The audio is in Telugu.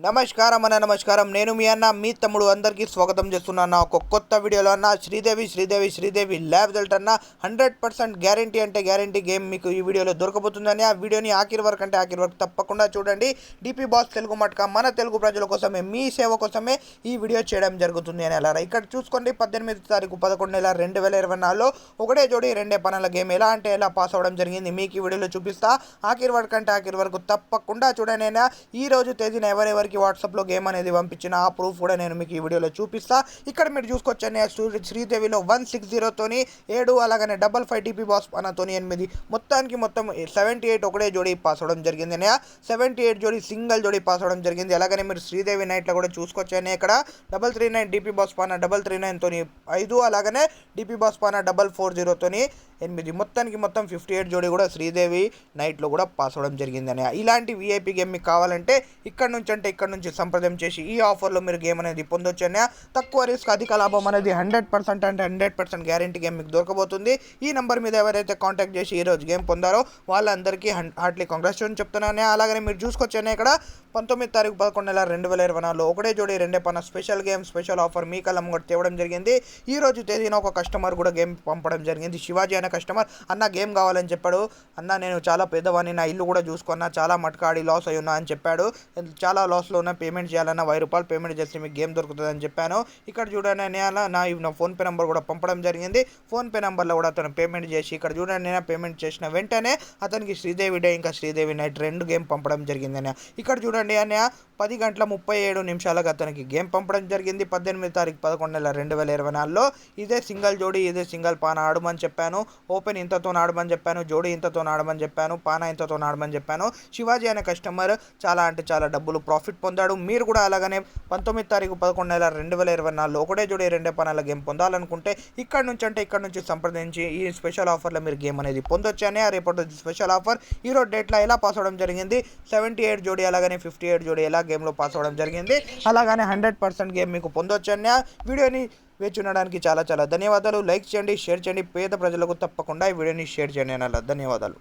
నమస్కారం నేను మీ అన్న మీ తమ్ముడు అందరికీ స్వాగతం చేస్తున్నాను ఒక కొత్త వీడియోలో అన్న శ్రీదేవి ల్యాబ్ రిజల్ట్ అన్న 100% గ్యారంటీ అంటే గ్యారంటీ గేమ్ మీకు ఈ వీడియోలో దొరకబోతుందని ఆ వీడియోని ఆఖరి వరకు తప్పకుండా చూడండి. డిపి బాస్ తెలుగు మట్క మన తెలుగు ప్రజల కోసమే మీ సేవ కోసమే ఈ వీడియో చేయడం జరుగుతుంది అని అలా ఇక్కడ చూసుకోండి. 18 తారీఖు 11 నెల 2024లో ఒకటే జోడి రెండే పనుల గేమ్ ఎలా అంటే ఎలా పాస్ అవ్వడం జరిగింది మీకు ఈ వీడియోలో చూపిస్తా. ఆఖరి వరకు తప్పకుండా చూడండి. ఈ రోజు తేదీన ఎవరెవరికి వాట్సాప్లో గేమ్ అనేది పంపించిన ఆ ప్రూఫ్ కూడా నేను మీకు ఈ వీడియోలో చూపిస్తా. ఇక్కడ మీరు చూసుకోవచ్చు శ్రీదేవిలో 160తోని 7 అలాగనే 55 టీపీ బాస్ పనతోని 8 మొత్తం 78 ఒకటే జోడీ పాస్ అవడం జరిగింది. 78 జోడీ సింగిల్ జోడీ పాస్ అవడం జరిగింది. అలాగనే మీరు శ్రీదేవి నైట్లో కూడా చూసుకోవచ్చు. ఇక్కడ 339 డిపి బాస్ పాన 339తోని 5 అలాగనే డిపి బాస్ పాన 440తోని 8 మొత్తం 58 జోడీ కూడా శ్రీదేవి నైట్లో కూడా పాస్ అవడం జరిగింది. ఇలాంటి విఐపీ గేమ్ మీకు కావాలంటే ఇక్కడ నుంచి సంప్రదం చేసి ఈ ఆఫర్లో మీరు గేమ్ అనేది పొందొచ్చు. తక్కువ రిస్క్ అధిక లాభం అనేది 100% గ్యారంటీ గేమ్ మీకు దొరకబోతుంది. ఈ నెంబర్ మీద ఎవరైతే కాంటాక్ట్ చేసి ఈరోజు గేమ్ పొందారో వాళ్ళందరికీ హార్ట్లీ కాంగ్రాచులేషన్ చెప్తున్నాను. అలాగనే మీరు చూసుకోవచ్చు ఇక్కడ 19 తారీఖు 11 నెల 2024లో ఒకటే జోడీ రెండే పన స్పెషల్ గేమ్ స్పెషల్ ఆఫర్ మీ కళ్ళ ముంగట తేవడం జరిగింది. ఈ రోజు తేదీన ఒక కస్టమర్ కూడా గేమ్ పంపడం జరిగింది. శివాజీ అనే కస్టమర్ అన్న గేమ్ కావాలని చెప్పాడు. అన్న నేను చాలా పెద్దవాడిని, నా ఇల్లు కూడా చూసుకున్నా, చాలా మటుకాడి లాస్ అయి ఉన్నా అని చెప్పాడు. చాలా లాస్లో ఉన్న పేమెంట్ చేయాలన్న 1000 రూపాయలు పేమెంట్ చేస్తే మీకు గేమ్ దొరుకుతుందని చెప్పాను. ఇక్కడ చూడండి నా ఫోన్పే నెంబర్ కూడా పంపడం జరిగింది. ఫోన్పే నెంబర్లో కూడా అతను పేమెంట్ చేసి ఇక్కడ చూడండి నేను పేమెంట్ చేసిన వెంటనే అతనికి శ్రీదేవి డే ఇంకా శ్రీదేవి నైట్ 2 గేమ్ పంపడం జరిగింది. ఇక్కడ చూడండి 10 గంటల 37 నిమిషాలకు అతనికి గేమ్ పంపడం జరిగింది. 18 తారీఖు 11 నెల 2024లో ఇదే సింగిల్ జోడీ ఇదే సింగిల్ పాన ఆడమని చెప్పాను. ఓపెన్ ఇంతతో ఆడమని చెప్పాను, జోడీ ఇంతతో ఆడమని చెప్పాను, పాన ఇంతతో ఆడమని చెప్పాను. శివాజీ అనే కస్టమర్ చాలా డబ్బులు ప్రాఫిట్ పొందాడు. మీరు కూడా అలాగనే 19 తారీఖు 11 నెల 2024లో ఒకటే జోడీ రెండే పనాల గేమ్ పొందాలనుకుంటే ఇక్కడ నుంచి సంప్రదించి ఈ స్పెషల్ ఆఫర్లో మీరు గేమ్ అనేది పొందొచ్చు. రేపటి స్పెషల్ ఆఫర్ ఈరోజు డేట్లో ఎలా పాస్ అవ్వడం జరిగింది 78 జోడీ అలాగనే 58 జోడీ ఎలా గేమ్లో పాస్ అవ్వడం జరిగింది. అలాగనే 100% గేమ్ మీకు పొందొచ్చు. వీడియోని వేచి ఉండడానికి చాలా ధన్యవాదాలు. లైక్ చేయండి, షేర్ చేయండి. పేద ప్రజలకు తప్పకుండా ఈ వీడియోని షేర్ చేయండి. ధన్యవాదాలు.